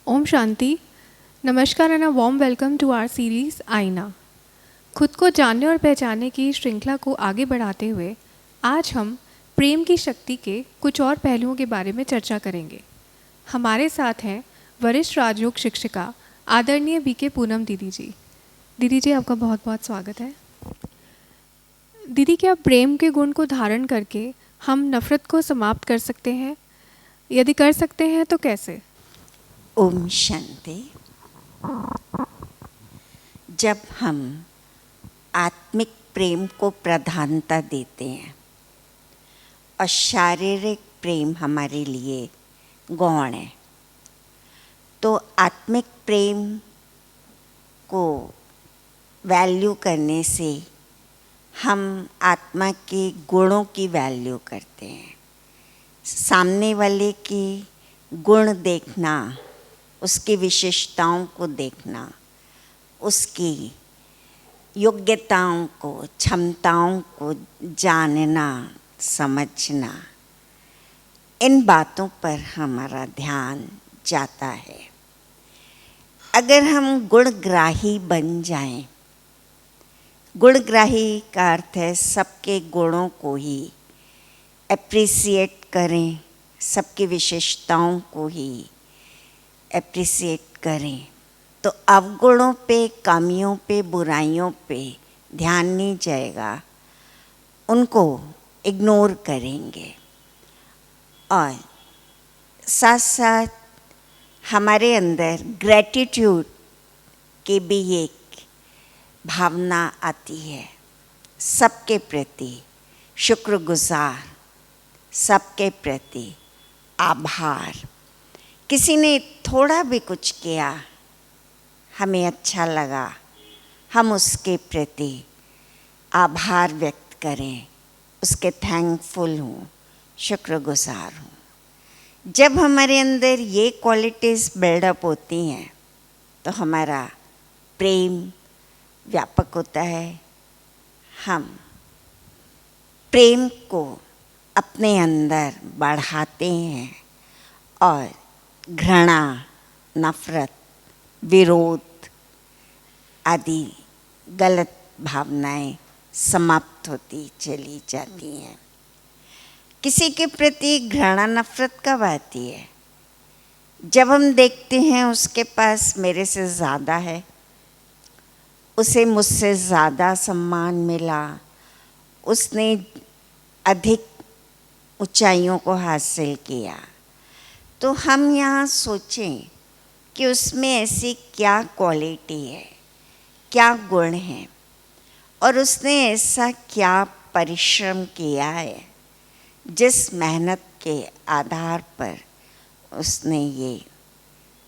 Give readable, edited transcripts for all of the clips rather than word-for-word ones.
ओम शांति। नमस्कार and a warm welcome to our series Aaina. खुद को जानने और पहचानने की श्रृंखला को आगे बढ़ाते हुए आज हम प्रेम की शक्ति के कुछ और पहलुओं के बारे में चर्चा करेंगे। हमारे साथ हैं वरिष्ठ राजयोग शिक्षिका आदरणीय बीके पूनम दीदी जी। दीदी जी, आपका बहुत बहुत स्वागत है। दीदी, क्या प्रेम के गुण को धारण करके हम नफ़रत को समाप्त कर सकते हैं? यदि कर सकते हैं तो कैसे? ओम शांति। जब हम आत्मिक प्रेम को प्रधानता देते हैं और शारीरिक प्रेम हमारे लिए गौण है, तो आत्मिक प्रेम को वैल्यू करने से हम आत्मा के गुणों की वैल्यू करते हैं। सामने वाले की गुण देखना, उसकी विशेषताओं को देखना, उसकी योग्यताओं को, क्षमताओं को जानना, समझना, इन बातों पर हमारा ध्यान जाता है। अगर हम गुणग्राही बन जाएं, गुणग्राही का अर्थ है सबके गुणों को ही एप्रिसिएट करें, सबकी विशेषताओं को ही एप्रिसिएट करें, तो अवगुणों पे, कमियों पे, बुराइयों पे ध्यान नहीं जाएगा, उनको इग्नोर करेंगे। और साथ साथ हमारे अंदर ग्रैटिट्यूड की भी एक भावना आती है, सबके प्रति शुक्रगुजार, सबके प्रति आभार। किसी ने थोड़ा भी कुछ किया, हमें अच्छा लगा, हम उसके प्रति आभार व्यक्त करें, उसके थैंकफुल हूँ, शुक्रगुजार हूँ। जब हमारे अंदर ये क्वालिटीज़ बिल्डअप होती हैं तो हमारा प्रेम व्यापक होता है। हम प्रेम को अपने अंदर बढ़ाते हैं और घृणा, नफ़रत, विरोध आदि गलत भावनाएं समाप्त होती चली जाती हैं। किसी के प्रति घृणा, नफ़रत कब आती है? जब हम देखते हैं उसके पास मेरे से ज़्यादा है, उसे मुझसे ज़्यादा सम्मान मिला, उसने अधिक ऊंचाइयों को हासिल किया, तो हम यहाँ सोचें कि उसमें ऐसी क्या क्वालिटी है, क्या गुण है, और उसने ऐसा क्या परिश्रम किया है जिस मेहनत के आधार पर उसने ये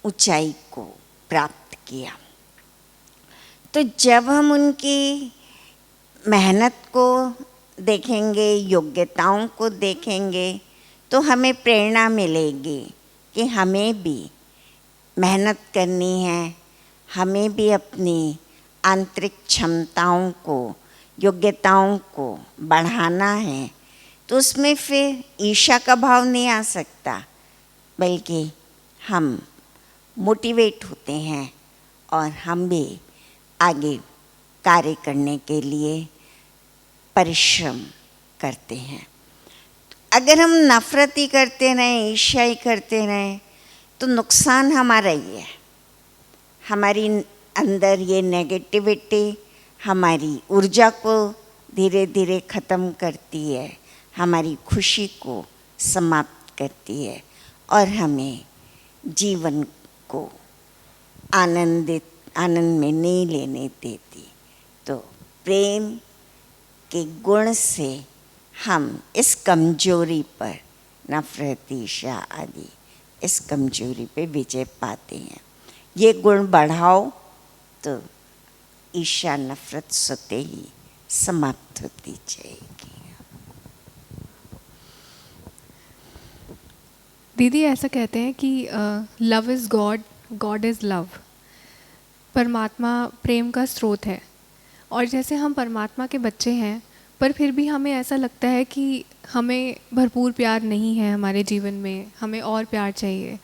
ऊंचाई को प्राप्त किया। तो जब हम उनकी मेहनत को देखेंगे, योग्यताओं को देखेंगे, तो हमें प्रेरणा मिलेगी कि हमें भी मेहनत करनी है, हमें भी अपनी आंतरिक क्षमताओं को, योग्यताओं को बढ़ाना है। तो उसमें फिर ईर्ष्या का भाव नहीं आ सकता, बल्कि हम मोटिवेट होते हैं और हम भी आगे कार्य करने के लिए परिश्रम करते हैं। अगर हम नफ़रत ही करते रहें, ईर्ष्या ही करते रहें, तो नुकसान हमारा ही है। हमारी अंदर ये नेगेटिविटी हमारी ऊर्जा को धीरे धीरे ख़त्म करती है, हमारी खुशी को समाप्त करती है और हमें जीवन को आनंद में नहीं लेने देती। तो प्रेम के गुण से हम इस कमजोरी पर, नफ़रत, ईर्ष्या आदि इस कमजोरी पे विजय पाते हैं। ये गुण बढ़ाओ तो ईर्ष्या, नफ़रत स्वतः ही समाप्त होती जाएगी। दीदी, ऐसा कहते हैं कि love is God, God is love. परमात्मा प्रेम का स्रोत है। और जैसे हम परमात्मा के बच्चे हैं, पर फिर भी हमें ऐसा लगता है कि हमें भरपूर प्यार नहीं है हमारे जीवन में, हमें और प्यार चाहिए।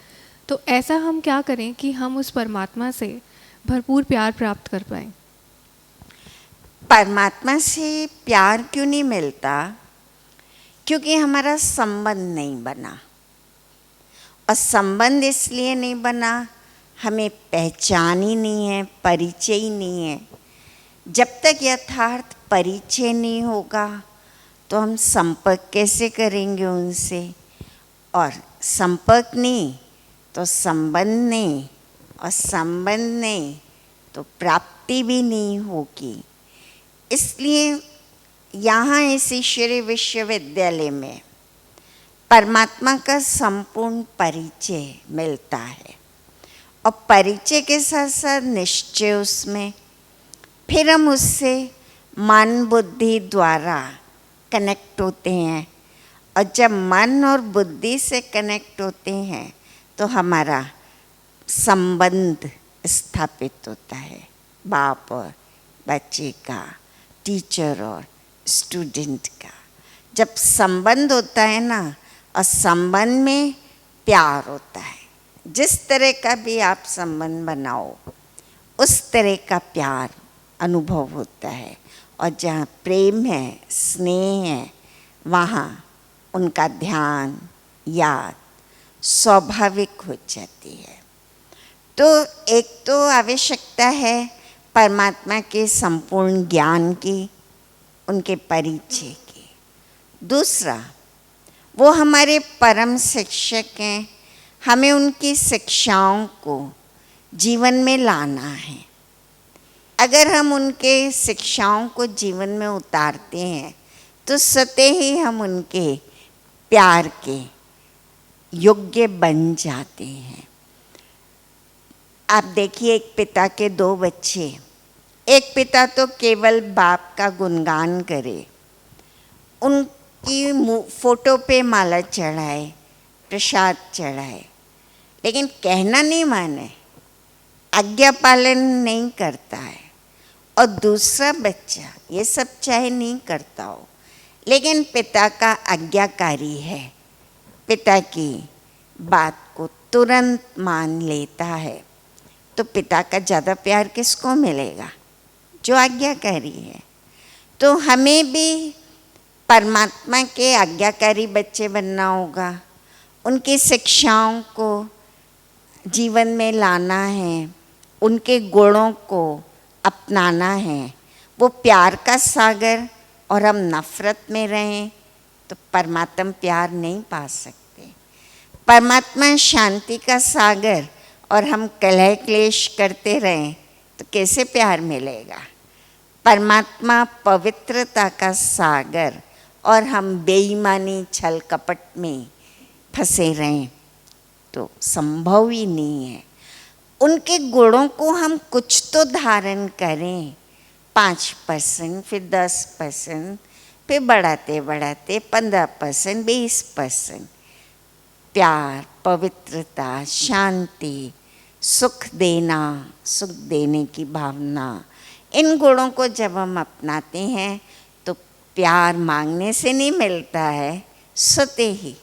तो ऐसा हम क्या करें कि हम उस परमात्मा से भरपूर प्यार प्राप्त कर पाएं? परमात्मा से प्यार क्यों नहीं मिलता? क्योंकि हमारा संबंध नहीं बना। और संबंध इसलिए नहीं बना, हमें पहचान ही नहीं है, परिचय ही नहीं है। जब तक यथार्थ परिचय नहीं होगा तो हम संपर्क कैसे करेंगे उनसे? और संपर्क नहीं तो संबंध नहीं, और संबंध नहीं तो प्राप्ति भी नहीं होगी। इसलिए यहाँ इस ईश्वरीय विश्वविद्यालय में परमात्मा का संपूर्ण परिचय मिलता है, और परिचय के साथ साथ निश्चय उसमें। फिर हम उससे मन बुद्धि द्वारा कनेक्ट होते हैं, और जब मन और बुद्धि से कनेक्ट होते हैं तो हमारा संबंध स्थापित होता है, बाप और बच्चे का, टीचर और स्टूडेंट का। जब संबंध होता है ना, और संबंध में प्यार होता है, जिस तरह का भी आप संबंध बनाओ उस तरह का प्यार अनुभव होता है। और जहाँ प्रेम है, स्नेह है, वहाँ उनका ध्यान, याद स्वाभाविक हो जाती है। तो एक तो आवश्यकता है परमात्मा के संपूर्ण ज्ञान की, उनके परिचय की। दूसरा, वो हमारे परम शिक्षक हैं, हमें उनकी शिक्षाओं को जीवन में लाना है। अगर हम उनके शिक्षाओं को जीवन में उतारते हैं तो स्वतः ही हम उनके प्यार के योग्य बन जाते हैं। आप देखिए, एक पिता के दो बच्चे, एक पिता तो केवल बाप का गुणगान करे, उनकी फोटो पे माला चढ़ाए, प्रसाद चढ़ाए, लेकिन कहना नहीं माने, आज्ञा पालन नहीं करता है। और दूसरा बच्चा ये सब चाहे नहीं करता हो, लेकिन पिता का आज्ञाकारी है, पिता की बात को तुरंत मान लेता है, तो पिता का ज़्यादा प्यार किसको मिलेगा? जो आज्ञाकारी है। तो हमें भी परमात्मा के आज्ञाकारी बच्चे बनना होगा, उनकी शिक्षाओं को जीवन में लाना है, उनके गुणों को अपनाना है। वो प्यार का सागर और हम नफ़रत में रहें तो परमात्मा प्यार नहीं पा सकते। परमात्मा शांति का सागर और हम कलह क्लेश करते रहें तो कैसे प्यार मिलेगा? परमात्मा पवित्रता का सागर और हम बेईमानी छल कपट में फंसे रहें तो संभव ही नहीं है। उनके गुणों को हम कुछ तो धारण करें, 5%, फिर 10%, फिर बढ़ाते बढ़ाते 15%, 20%। प्यार, पवित्रता, शांति, सुख देना, सुख देने की भावना, इन गुणों को जब हम अपनाते हैं तो प्यार मांगने से नहीं मिलता है, स्वतः ही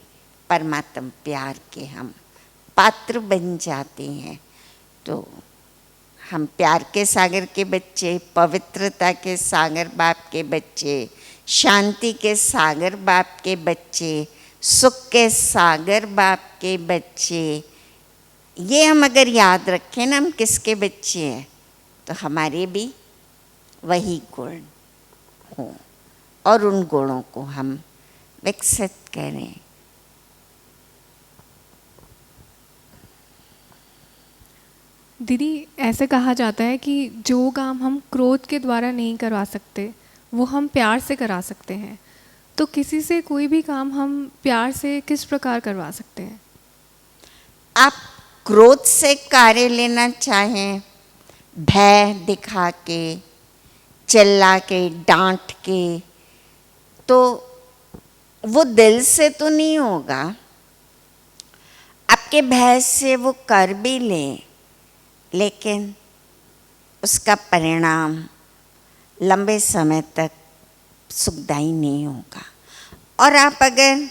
परमात्मा प्यार के हम पात्र बन जाते हैं। तो हम प्यार के सागर के बच्चे, पवित्रता के सागर बाप के बच्चे, शांति के सागर बाप के बच्चे, सुख के सागर बाप के बच्चे, ये हम अगर याद रखें ना, हम किसके बच्चे हैं, तो हमारे भी वही गुण हों और उन गुणों को हम विकसित करें। दीदी, ऐसे कहा जाता है कि जो काम हम क्रोध के द्वारा नहीं करवा सकते वो हम प्यार से करा सकते हैं। तो किसी से कोई भी काम हम प्यार से किस प्रकार करवा सकते हैं? आप क्रोध से कार्य लेना चाहें, भय दिखा के, चिल्ला के, डांट के, तो वो दिल से तो नहीं होगा। आपके भय से वो कर भी लें, लेकिन उसका परिणाम लंबे समय तक सुखदायी नहीं होगा। और आप अगर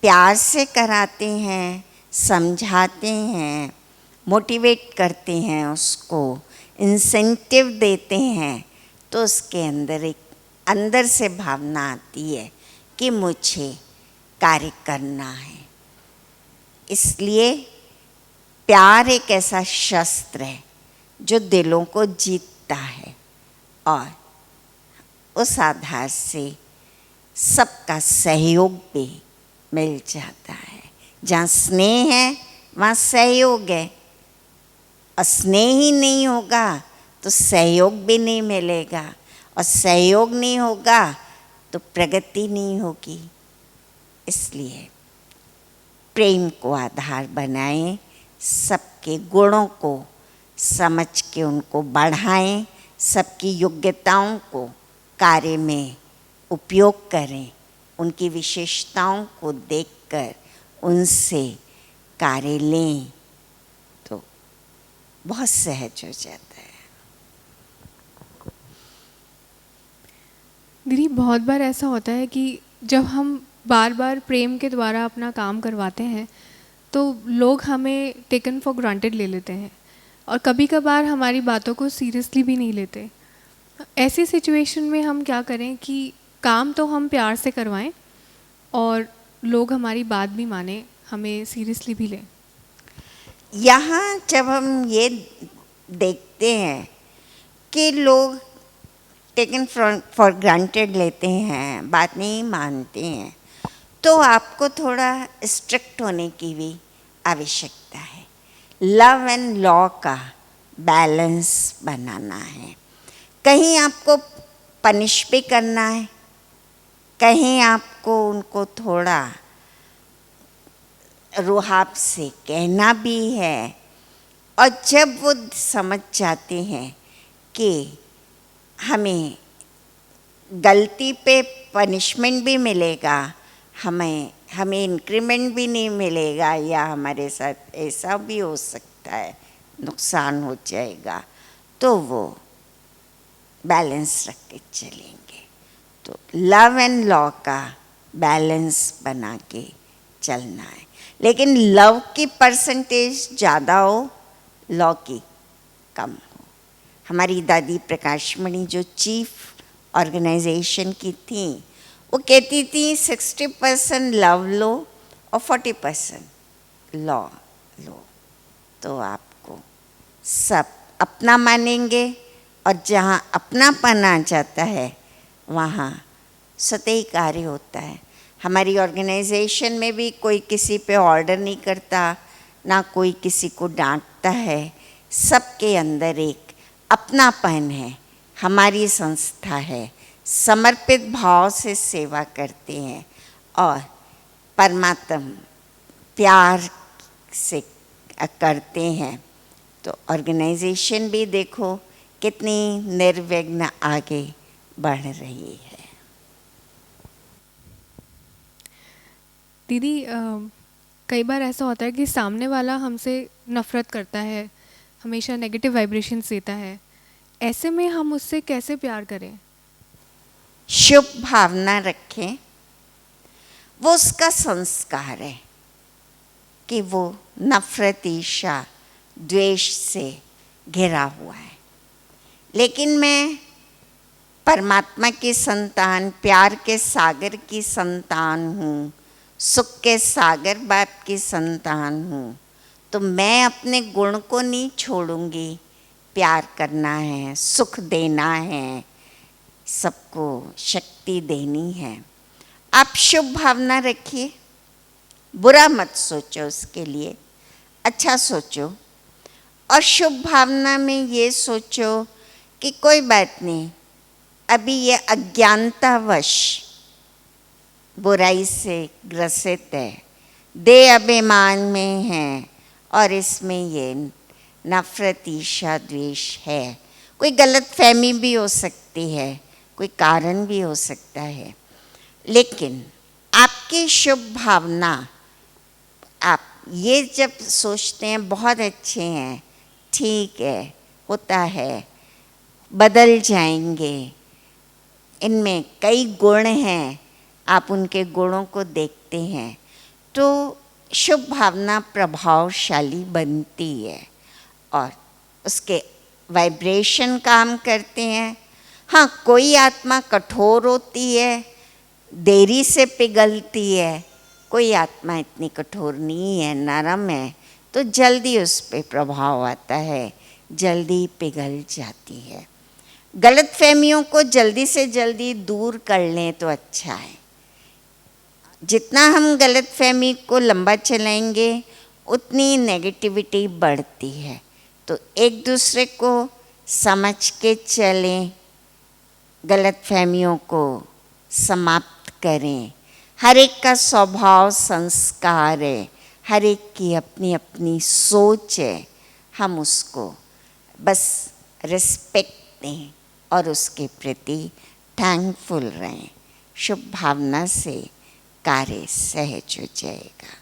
प्यार से कराते हैं, समझाते हैं, मोटिवेट करते हैं, उसको इंसेंटिव देते हैं, तो उसके अंदर से भावना आती है कि मुझे कार्य करना है। इसलिए प्यार एक ऐसा शस्त्र है जो दिलों को जीतता है और उस आधार से सबका सहयोग भी मिल जाता है। जहाँ स्नेह है वहाँ सहयोग है, और स्नेह ही नहीं होगा तो सहयोग भी नहीं मिलेगा, और सहयोग नहीं होगा तो प्रगति नहीं होगी। इसलिए प्रेम को आधार बनाएं, सबके गुणों को समझ के उनको बढ़ाएं, सबकी योग्यताओं को कार्य में उपयोग करें, उनकी विशेषताओं को देखकर उनसे कार्य लें तो बहुत सहज हो जाता है। दीदी, बहुत बार ऐसा होता है कि जब हम बार बार प्रेम के द्वारा अपना काम करवाते हैं तो लोग हमें टेकन फॉर ग्रांटेड ले लेते हैं और कभी कभार हमारी बातों को सीरियसली भी नहीं लेते। ऐसी सिचुएशन में हम क्या करें कि काम तो हम प्यार से करवाएं और लोग हमारी बात भी माने, हमें सीरियसली भी लें? यहाँ जब हम ये देखते हैं कि लोग टेकन फॉर ग्रांटेड लेते हैं, बात नहीं मानते हैं, तो आपको थोड़ा स्ट्रिक्ट होने की भी आवश्यकता है। लव एंड लॉ का बैलेंस बनाना है। कहीं आपको पनिश भी करना है, कहीं आपको उनको थोड़ा रुहाब से कहना भी है। और जब वो समझ जाते हैं कि हमें गलती पे पनिशमेंट भी मिलेगा, हमें इंक्रीमेंट भी नहीं मिलेगा, या हमारे साथ ऐसा भी हो सकता है नुकसान हो जाएगा, तो वो बैलेंस रख के चलेंगे। तो लव एंड लॉ का बैलेंस बना के चलना है, लेकिन लव की परसेंटेज ज़्यादा हो, लॉ की कम हो। हमारी दादी प्रकाशमणि जो चीफ ऑर्गेनाइजेशन की थी, वो कहती थी 60% लव लो और 40% लॉ लो, तो आपको सब अपना मानेंगे, और जहाँ अपनापन आ जाता है वहाँ सतही कार्य होता है। हमारी ऑर्गेनाइजेशन में भी कोई किसी पे ऑर्डर नहीं करता, ना कोई किसी को डांटता है, सबके अंदर एक अपनापन है। हमारी संस्था है, समर्पित भाव से सेवा करते हैं और परमात्मा प्यार से करते हैं। तो ऑर्गेनाइजेशन भी देखो कितनी निर्विघ्न आगे बढ़ रही है। दीदी, कई बार ऐसा होता है कि सामने वाला हमसे नफ़रत करता है, हमेशा नेगेटिव वाइब्रेशंस देता है। ऐसे में हम उससे कैसे प्यार करें? शुभ भावना रखें, वो उसका संस्कार है कि वो नफरत, ईर्ष्या, द्वेष से घिरा हुआ है। लेकिन मैं परमात्मा की संतान, प्यार के सागर की संतान हूँ, सुख के सागर बाप की संतान हूँ, तो मैं अपने गुण को नहीं छोड़ूंगी। प्यार करना है, सुख देना है, सबको शक्ति देनी है। आप शुभ भावना रखिए, बुरा मत सोचो, उसके लिए अच्छा सोचो। और शुभ भावना में ये सोचो कि कोई बात नहीं, अभी ये अज्ञानतावश बुराई से ग्रसित है, देह अभिमान में है, और इसमें ये नफरत, ईर्ष्या, द्वेष है। कोई गलत फहमी भी हो सकती है, कोई कारण भी हो सकता है, लेकिन आपकी शुभ भावना, आप ये जब सोचते हैं बहुत अच्छे हैं, ठीक है, होता है, बदल जाएंगे, इनमें कई गुण हैं, आप उनके गुणों को देखते हैं, तो शुभ भावना प्रभावशाली बनती है। और उसके वाइब्रेशन काम करते हैं। हाँ, कोई आत्मा कठोर होती है, देरी से पिघलती है, कोई आत्मा इतनी कठोर नहीं है, नरम है, तो जल्दी उस पर प्रभाव आता है, जल्दी पिघल जाती है। गलत फहमियों को जल्दी से जल्दी दूर कर लें तो अच्छा है। जितना हम गलत फहमी को लंबा चलाएंगे उतनी नेगेटिविटी बढ़ती है। तो एक दूसरे को समझ के चलें, गलत फहमियों को समाप्त करें। हर एक का स्वभाव संस्कार है, हर एक की अपनी अपनी सोच है। हम उसको बस रिस्पेक्ट दें और उसके प्रति थैंकफुल रहें। शुभ भावना से कार्य सहज हो जाएगा।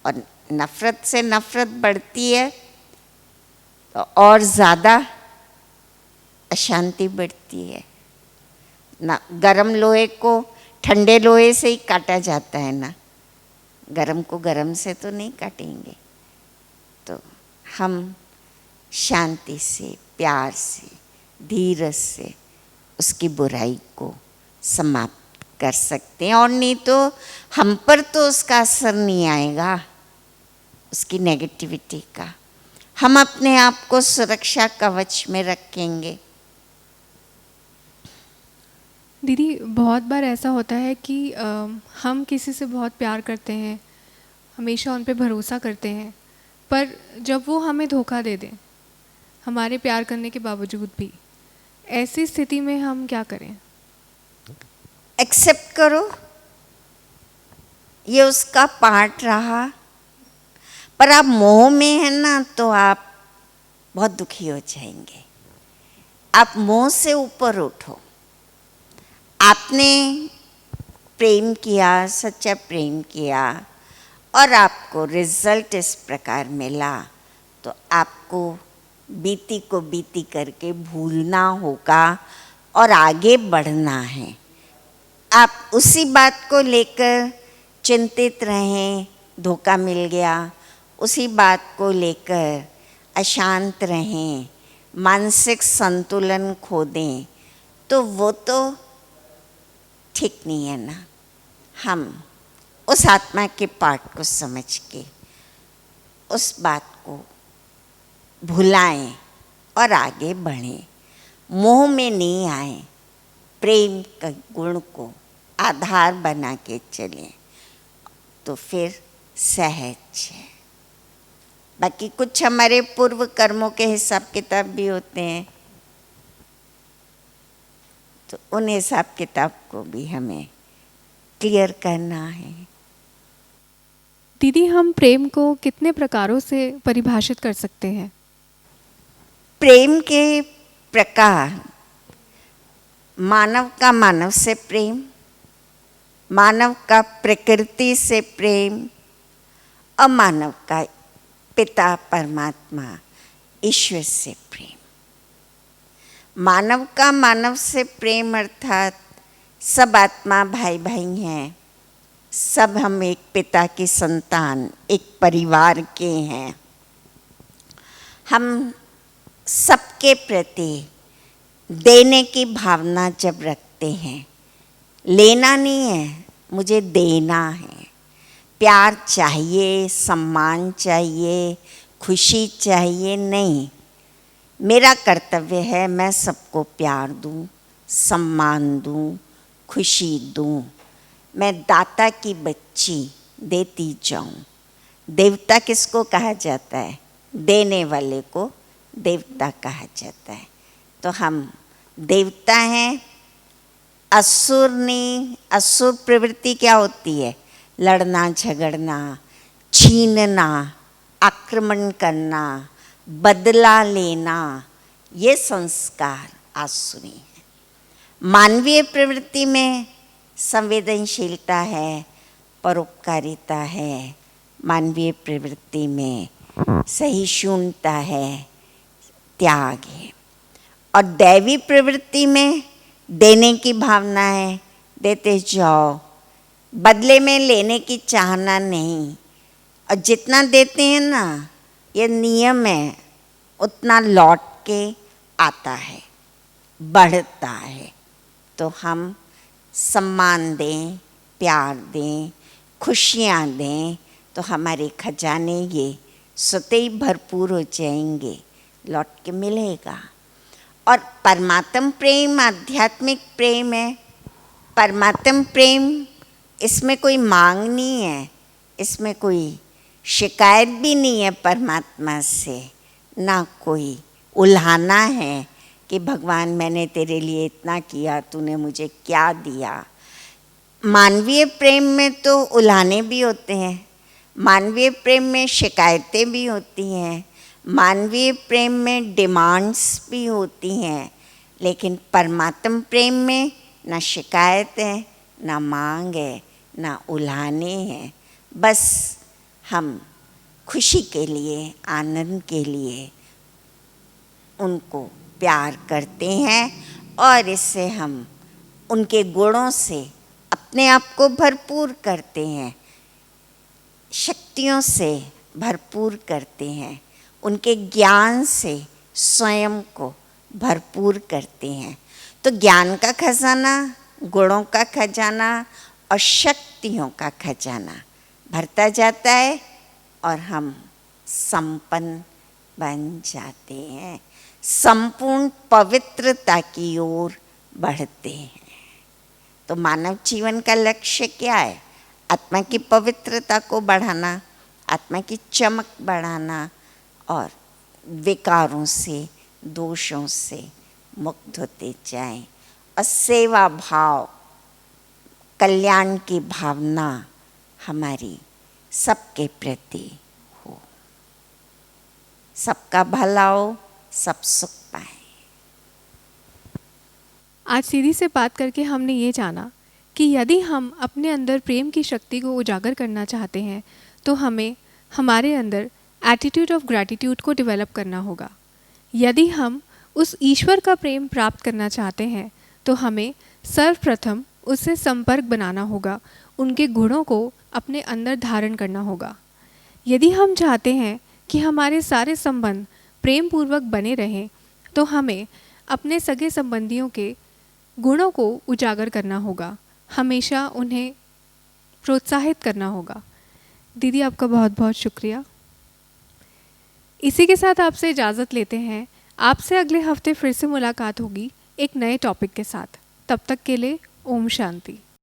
और नफ़रत से नफ़रत बढ़ती है तो और ज़्यादा अशांति बढ़ती है ना। गरम लोहे को ठंडे लोहे से ही काटा जाता है ना, गरम को गरम से तो नहीं काटेंगे। तो हम शांति से, प्यार से, धीरज से उसकी बुराई को समाप्त कर सकते हैं। और नहीं तो हम पर तो उसका असर नहीं आएगा, उसकी नेगेटिविटी का। हम अपने आप को सुरक्षा कवच में रखेंगे। दीदी, बहुत बार ऐसा होता है कि हम किसी से बहुत प्यार करते हैं, हमेशा उन पे भरोसा करते हैं, पर जब वो हमें धोखा दे दें हमारे प्यार करने के बावजूद भी, ऐसी स्थिति में हम क्या करें? एक्सेप्ट करो, ये उसका पार्ट रहा। पर आप मोह में हैं ना, तो आप बहुत दुखी हो जाएंगे। आप मोह से ऊपर उठो। आपने प्रेम किया, सच्चा प्रेम किया और आपको रिजल्ट इस प्रकार मिला, तो आपको बीती को बीती करके भूलना होगा और आगे बढ़ना है। आप उसी बात को लेकर चिंतित रहें, धोखा मिल गया, उसी बात को लेकर अशांत रहें, मानसिक संतुलन खो दें, तो वो तो ठीक नहीं है ना। हम उस आत्मा के पार्ट को समझ के उस बात को भुलाएं और आगे बढ़ें। मोह में नहीं आए, प्रेम के गुण को आधार बना के चलें, तो फिर सहज है। बाकी कुछ हमारे पूर्व कर्मों के हिसाब किताब भी होते हैं, तो उन हिसाब किताब को भी हमें क्लियर करना है। दीदी, हम प्रेम को कितने प्रकारों से परिभाषित कर सकते हैं? प्रेम के प्रकार: मानव का मानव से प्रेम, मानव का प्रकृति से प्रेम, अमानव का पिता परमात्मा ईश्वर से प्रेम। मानव का मानव से प्रेम अर्थात सब आत्मा भाई भाई हैं, सब हम एक पिता की संतान, एक परिवार के हैं। हम सबके प्रति देने की भावना जब रखते हैं, लेना नहीं है, मुझे देना है। प्यार चाहिए, सम्मान चाहिए, खुशी चाहिए नहीं, मेरा कर्तव्य है मैं सबको प्यार दूं, सम्मान दूं, खुशी दूं। मैं दाता की बच्ची देती जाऊं। देवता किसको कहा जाता है? देने वाले को देवता कहा जाता है। तो हम देवता हैं, असुर नहीं। असुर प्रवृत्ति क्या होती है? लड़ना, झगड़ना, छीनना, आक्रमण करना, बदला लेना, ये संस्कार आसुरी है। मानवीय प्रवृत्ति में संवेदनशीलता है, परोपकारिता है, मानवीय प्रवृत्ति में सहिष्णुता है, त्याग है। और दैवी प्रवृत्ति में देने की भावना है, देते जाओ, बदले में लेने की चाहना नहीं। और जितना देते हैं ना, ये नियम है उतना लौट के आता है, बढ़ता है। तो हम सम्मान दें, प्यार दें, खुशियाँ दें, तो हमारे खजाने ये स्वतः ही भरपूर हो जाएंगे, लौट के मिलेगा। और परमात्म प्रेम आध्यात्मिक प्रेम है। परमात्म प्रेम, इसमें कोई मांग नहीं है, इसमें कोई शिकायत भी नहीं है परमात्मा से, ना कोई उल्हाना है कि भगवान मैंने तेरे लिए इतना किया, तूने मुझे क्या दिया। मानवीय प्रेम में तो उल्हाने भी होते हैं, मानवीय प्रेम में शिकायतें भी होती हैं, मानवीय प्रेम में डिमांड्स भी होती हैं, लेकिन परमात्म प्रेम में ना शिकायत है, ना मांग है, ना उल्हाने हैं। बस हम खुशी के लिए, आनंद के लिए उनको प्यार करते हैं और इससे हम उनके गुणों से अपने आप को भरपूर करते हैं, शक्तियों से भरपूर करते हैं, उनके ज्ञान से स्वयं को भरपूर करते हैं। तो ज्ञान का खजाना, गुणों का खजाना और शक्तियों का खजाना भरता जाता है और हम संपन्न बन जाते हैं, संपूर्ण पवित्रता की ओर बढ़ते हैं। तो मानव जीवन का लक्ष्य क्या है? आत्मा की पवित्रता को बढ़ाना, आत्मा की चमक बढ़ाना और विकारों से, दोषों से मुक्त होते जाएं और सेवा भाव, कल्याण की भावना हमारी सबके प्रति हो, सबका भला हो, सब सुख पाए। आज सीधी से बात करके हमने ये जाना कि यदि हम अपने अंदर प्रेम की शक्ति को उजागर करना चाहते हैं तो हमें हमारे अंदर एटीट्यूड ऑफ ग्रैटिट्यूड को डेवलप करना होगा। यदि हम उस ईश्वर का प्रेम प्राप्त करना चाहते हैं तो हमें सर्वप्रथम उससे संपर्क बनाना होगा, उनके गुणों को अपने अंदर धारण करना होगा। यदि हम चाहते हैं कि हमारे सारे संबंध प्रेम पूर्वक बने रहें तो हमें अपने सगे संबंधियों के गुणों को उजागर करना होगा, हमेशा उन्हें प्रोत्साहित करना होगा। दीदी आपका बहुत बहुत शुक्रिया। इसी के साथ आपसे इजाज़त लेते हैं। आपसे अगले हफ्ते फिर से मुलाकात होगी एक नए टॉपिक के साथ। तब तक के लिए ओम शांति।